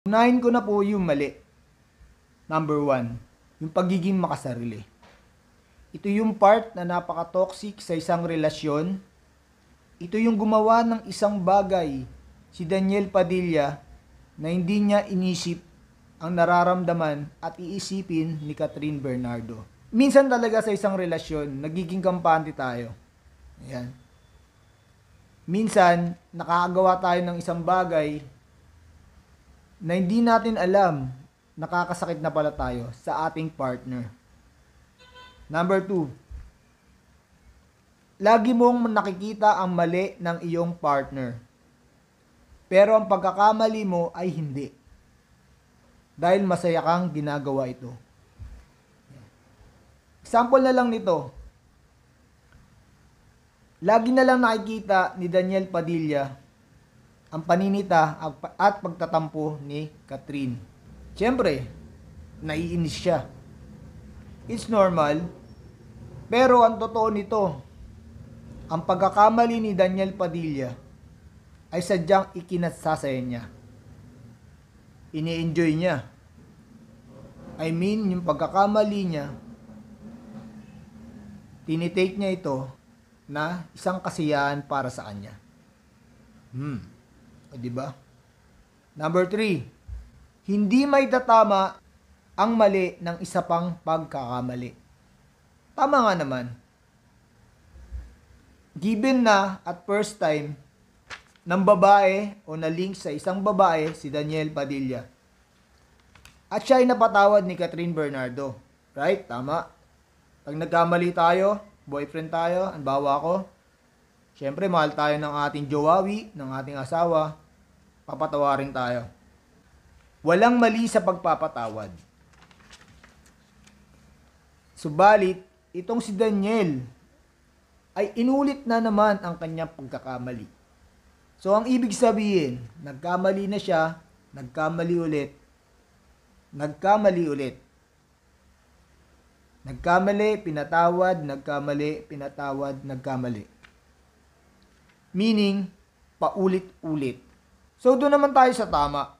Unahin ko na po yung mali. Number 1, yung pagiging makasarili. Ito yung part na napaka-toxic sa isang relasyon. Ito yung gumawa ng isang bagay, si Daniel Padilla, na hindi niya inisip ang nararamdaman at iisipin ni Catherine Bernardo. Minsan talaga sa isang relasyon, nagiging kampante tayo. Ayan. Minsan, nakakagawa tayo ng isang bagay na hindi natin alam, nakakasakit na pala tayo sa ating partner. Number 2, lagi mong nakikita ang mali ng iyong partner. Pero ang pagkakamali mo ay hindi. Dahil masaya kang ginagawa ito. Example na lang nito. Lagi na lang nakikita ni Daniel Padilla ang paninita at pagtatampo ni Catherine. Siyempre, naiinis siya. It's normal. Pero ang totoo nito, ang pagkakamali ni Daniel Padilla ay sadyang ikinatsasaya niya. Ini-enjoy niya. I mean, yung pagkakamali niya, tinitake niya ito na isang kasiyahan para sa kanya. O diba? Number 3, hindi may tatama ang mali ng isa pang pagkakamali. Tama nga naman. Given na at first time ng babae o na-link sa isang babae si Daniel Padilla. At siya ay napatawad ni Catherine Bernardo. Right? Tama. Pag nagkamali tayo, boyfriend tayo, ang bawa ko, siyempre mahal tayo ng ating jowawi, ng ating asawa, papatawarin tayo. Walang mali sa pagpapatawad. Subalit, itong si Daniel ay inulit na naman ang kanyang pagkakamali. So, ang ibig sabihin, nagkamali na siya, nagkamali ulit, nagkamali ulit. Nagkamali, pinatawad, nagkamali, pinatawad, nagkamali. Meaning, paulit-ulit. So, doon naman tayo sa tama.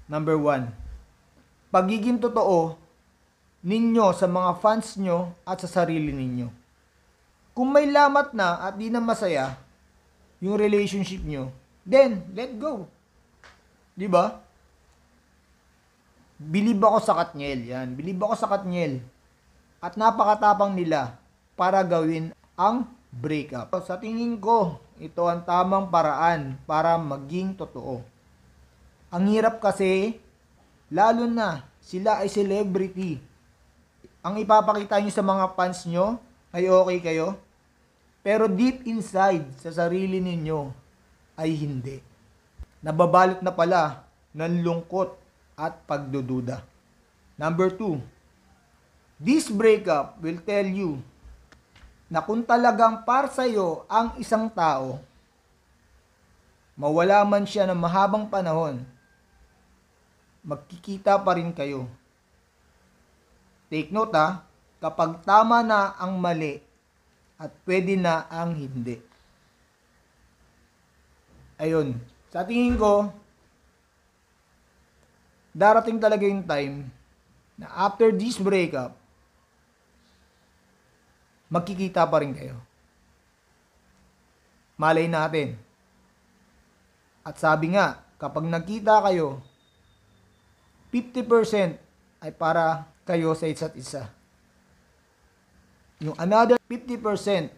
Number 1, pagiging totoo ninyo sa mga fans nyo at sa sarili ninyo. Kung may lamat na at di na masaya yung relationship nyo, then, let go. Diba? Bilib ako sa Katniel. Yan. Bilib ako sa Katniel. At napakatapang nila para gawin ang breakup. Sa tingin ko, ito ang tamang paraan para maging totoo. Ang hirap kasi, lalo na sila ay celebrity. Ang ipapakita nyo sa mga fans nyo ay okay kayo. Pero deep inside, sa sarili ninyo, ay hindi. Nababalot na pala ng lungkot at pagdududa. Number 2, this breakup will tell you na kung talagang para sa'yo ang isang tao, mawala man siya ng mahabang panahon, magkikita pa rin kayo. Take note kapag tama na ang mali at pwede na ang hindi. Ayun, sa tingin ko, darating talaga yung time na after this breakup, magkikita pa rin kayo. Malay natin. At sabi nga, kapag nagkita kayo, 50% ay para kayo sa isa't isa. Yung another 50%,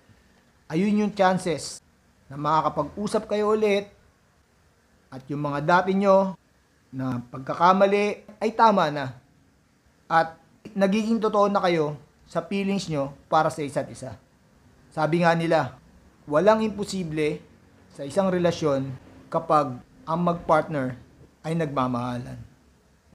ayun yung chances na makakapag-usap kayo ulit at yung mga dati nyo na pagkakamali ay tama na. At nagiging totoo na kayo sa feelings nyo para sa isa't isa. Sabi nga nila, walang imposible sa isang relasyon kapag ang magpartner ay nagmamahalan.